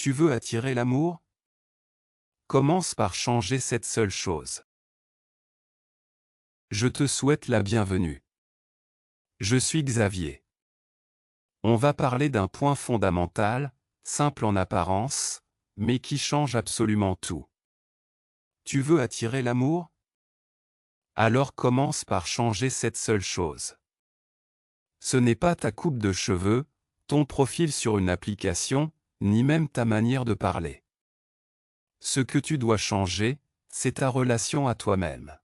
Tu veux attirer l'amour? Commence par changer cette seule chose. Je te souhaite la bienvenue. Je suis Xavier. On va parler d'un point fondamental, simple en apparence, mais qui change absolument tout. Tu veux attirer l'amour? Alors commence par changer cette seule chose. Ce n'est pas ta coupe de cheveux, ton profil sur une application, ni même ta manière de parler. Ce que tu dois changer, c'est ta relation à toi-même.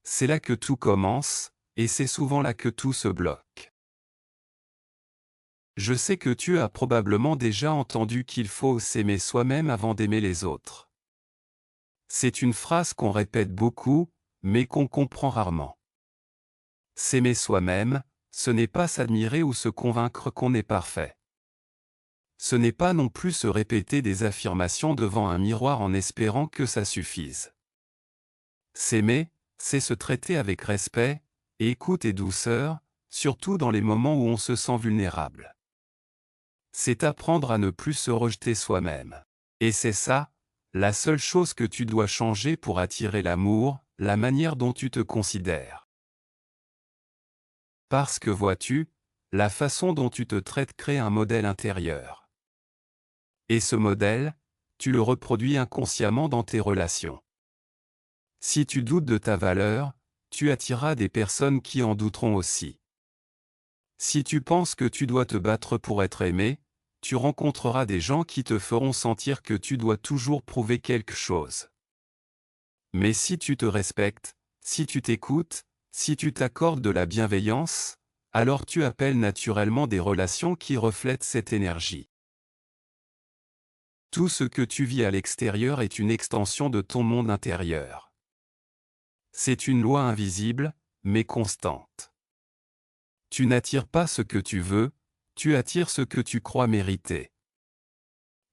C'est là que tout commence, et c'est souvent là que tout se bloque. Je sais que tu as probablement déjà entendu qu'il faut s'aimer soi-même avant d'aimer les autres. C'est une phrase qu'on répète beaucoup, mais qu'on comprend rarement. S'aimer soi-même, ce n'est pas s'admirer ou se convaincre qu'on est parfait. Ce n'est pas non plus se répéter des affirmations devant un miroir en espérant que ça suffise. S'aimer, c'est se traiter avec respect, écoute et douceur, surtout dans les moments où on se sent vulnérable. C'est apprendre à ne plus se rejeter soi-même. Et c'est ça, la seule chose que tu dois changer pour attirer l'amour, la manière dont tu te considères. Parce que vois-tu, la façon dont tu te traites crée un modèle intérieur. Et ce modèle, tu le reproduis inconsciemment dans tes relations. Si tu doutes de ta valeur, tu attireras des personnes qui en douteront aussi. Si tu penses que tu dois te battre pour être aimé, tu rencontreras des gens qui te feront sentir que tu dois toujours prouver quelque chose. Mais si tu te respectes, si tu t'écoutes, si tu t'accordes de la bienveillance, alors tu appelles naturellement des relations qui reflètent cette énergie. Tout ce que tu vis à l'extérieur est une extension de ton monde intérieur. C'est une loi invisible, mais constante. Tu n'attires pas ce que tu veux, tu attires ce que tu crois mériter.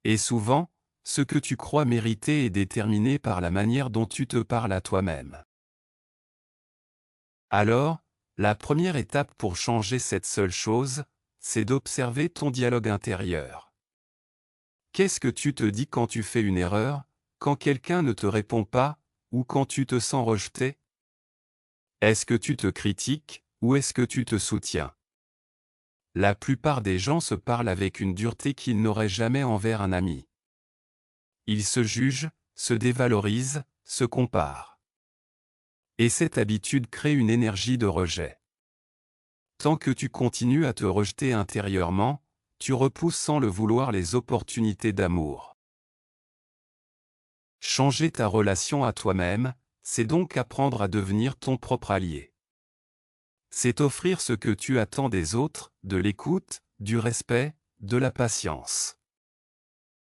Et souvent, ce que tu crois mériter est déterminé par la manière dont tu te parles à toi-même. Alors, la première étape pour changer cette seule chose, c'est d'observer ton dialogue intérieur. Qu'est-ce que tu te dis quand tu fais une erreur, quand quelqu'un ne te répond pas, ou quand tu te sens rejeté? Est-ce que tu te critiques, ou est-ce que tu te soutiens? La plupart des gens se parlent avec une dureté qu'ils n'auraient jamais envers un ami. Ils se jugent, se dévalorisent, se comparent. Et cette habitude crée une énergie de rejet. Tant que tu continues à te rejeter intérieurement, tu repousses sans le vouloir les opportunités d'amour. Changer ta relation à toi-même, c'est donc apprendre à devenir ton propre allié. C'est offrir ce que tu attends des autres, de l'écoute, du respect, de la patience.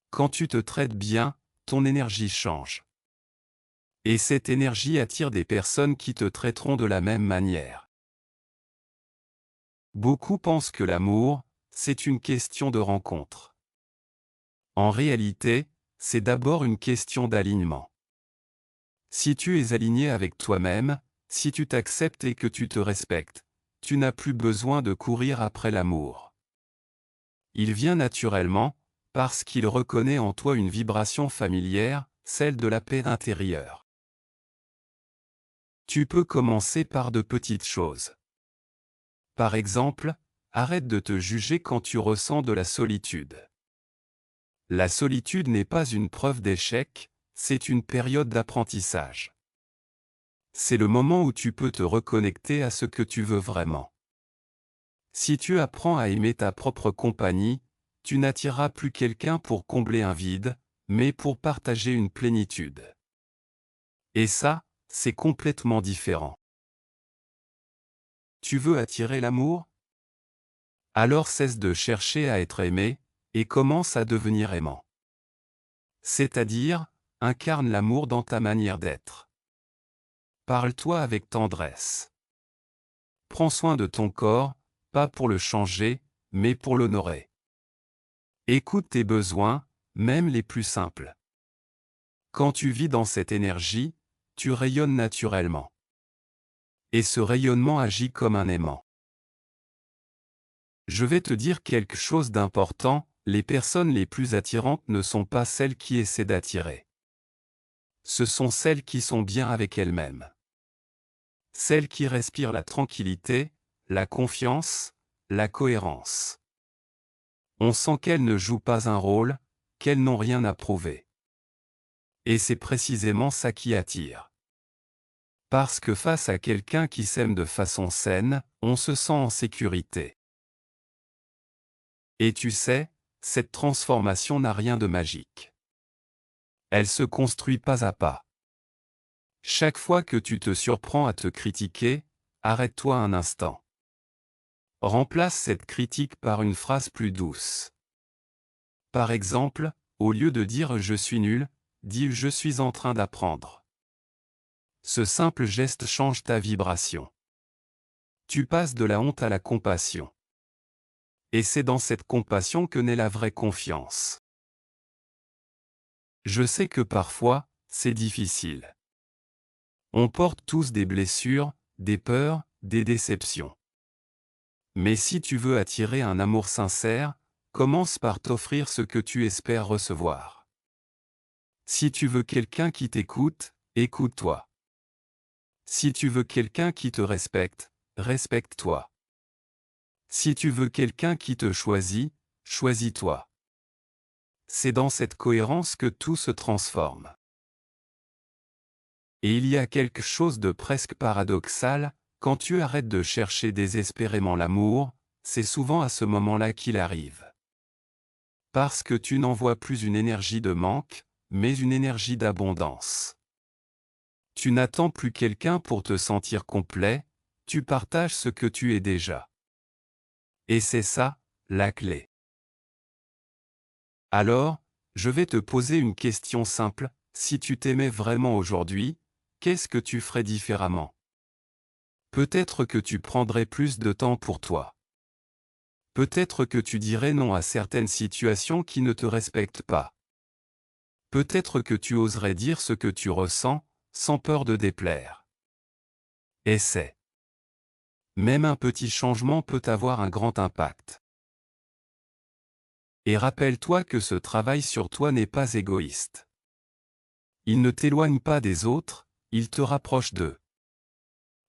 Quand tu te traites bien, ton énergie change. Et cette énergie attire des personnes qui te traiteront de la même manière. Beaucoup pensent que l'amour, c'est une question de rencontre. En réalité, c'est d'abord une question d'alignement. Si tu es aligné avec toi-même, si tu t'acceptes et que tu te respectes, tu n'as plus besoin de courir après l'amour. Il vient naturellement, parce qu'il reconnaît en toi une vibration familière, celle de la paix intérieure. Tu peux commencer par de petites choses. Par exemple, arrête de te juger quand tu ressens de la solitude. La solitude n'est pas une preuve d'échec, c'est une période d'apprentissage. C'est le moment où tu peux te reconnecter à ce que tu veux vraiment. Si tu apprends à aimer ta propre compagnie, tu n'attireras plus quelqu'un pour combler un vide, mais pour partager une plénitude. Et ça, c'est complètement différent. Tu veux attirer l'amour? Alors cesse de chercher à être aimé, et commence à devenir aimant. C'est-à-dire, incarne l'amour dans ta manière d'être. Parle-toi avec tendresse. Prends soin de ton corps, pas pour le changer, mais pour l'honorer. Écoute tes besoins, même les plus simples. Quand tu vis dans cette énergie, tu rayonnes naturellement. Et ce rayonnement agit comme un aimant. Je vais te dire quelque chose d'important, les personnes les plus attirantes ne sont pas celles qui essaient d'attirer. Ce sont celles qui sont bien avec elles-mêmes. Celles qui respirent la tranquillité, la confiance, la cohérence. On sent qu'elles ne jouent pas un rôle, qu'elles n'ont rien à prouver. Et c'est précisément ça qui attire. Parce que face à quelqu'un qui s'aime de façon saine, on se sent en sécurité. Et tu sais, cette transformation n'a rien de magique. Elle se construit pas à pas. Chaque fois que tu te surprends à te critiquer, arrête-toi un instant. Remplace cette critique par une phrase plus douce. Par exemple, au lieu de dire « je suis nul », dis « je suis en train d'apprendre ». Ce simple geste change ta vibration. Tu passes de la honte à la compassion. Et c'est dans cette compassion que naît la vraie confiance. Je sais que parfois, c'est difficile. On porte tous des blessures, des peurs, des déceptions. Mais si tu veux attirer un amour sincère, commence par t'offrir ce que tu espères recevoir. Si tu veux quelqu'un qui t'écoute, écoute-toi. Si tu veux quelqu'un qui te respecte, respecte-toi. Si tu veux quelqu'un qui te choisit, choisis-toi. C'est dans cette cohérence que tout se transforme. Et il y a quelque chose de presque paradoxal, quand tu arrêtes de chercher désespérément l'amour, c'est souvent à ce moment-là qu'il arrive. Parce que tu n'envoies plus une énergie de manque, mais une énergie d'abondance. Tu n'attends plus quelqu'un pour te sentir complet, tu partages ce que tu es déjà. Et c'est ça, la clé. Alors, je vais te poser une question simple, si tu t'aimais vraiment aujourd'hui, qu'est-ce que tu ferais différemment? Peut-être que tu prendrais plus de temps pour toi. Peut-être que tu dirais non à certaines situations qui ne te respectent pas. Peut-être que tu oserais dire ce que tu ressens, sans peur de déplaire. Essaie. Même un petit changement peut avoir un grand impact. Et rappelle-toi que ce travail sur toi n'est pas égoïste. Il ne t'éloigne pas des autres, il te rapproche d'eux.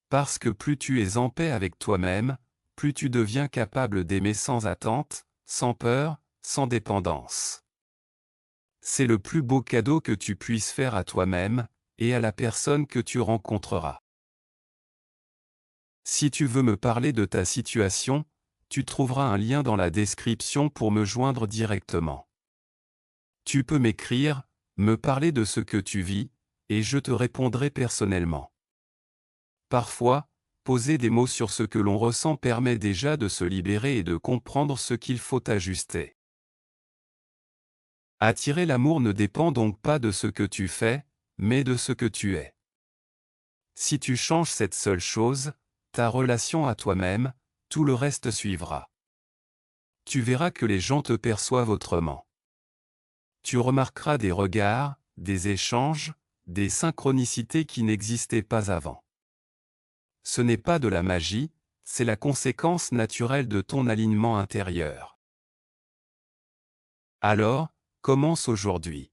Parce que plus tu es en paix avec toi-même, plus tu deviens capable d'aimer sans attente, sans peur, sans dépendance. C'est le plus beau cadeau que tu puisses faire à toi-même, et à la personne que tu rencontreras. Si tu veux me parler de ta situation, tu trouveras un lien dans la description pour me joindre directement. Tu peux m'écrire, me parler de ce que tu vis, et je te répondrai personnellement. Parfois, poser des mots sur ce que l'on ressent permet déjà de se libérer et de comprendre ce qu'il faut ajuster. Attirer l'amour ne dépend donc pas de ce que tu fais, mais de ce que tu es. Si tu changes cette seule chose, ta relation à toi-même, tout le reste suivra. Tu verras que les gens te perçoivent autrement. Tu remarqueras des regards, des échanges, des synchronicités qui n'existaient pas avant. Ce n'est pas de la magie, c'est la conséquence naturelle de ton alignement intérieur. Alors, commence aujourd'hui.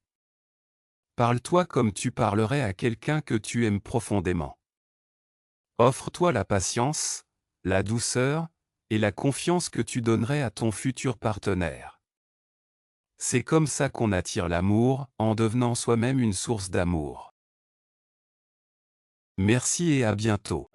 Parle-toi comme tu parlerais à quelqu'un que tu aimes profondément. Offre-toi la patience, la douceur, et la confiance que tu donnerais à ton futur partenaire. C'est comme ça qu'on attire l'amour, en devenant soi-même une source d'amour. Merci et à bientôt.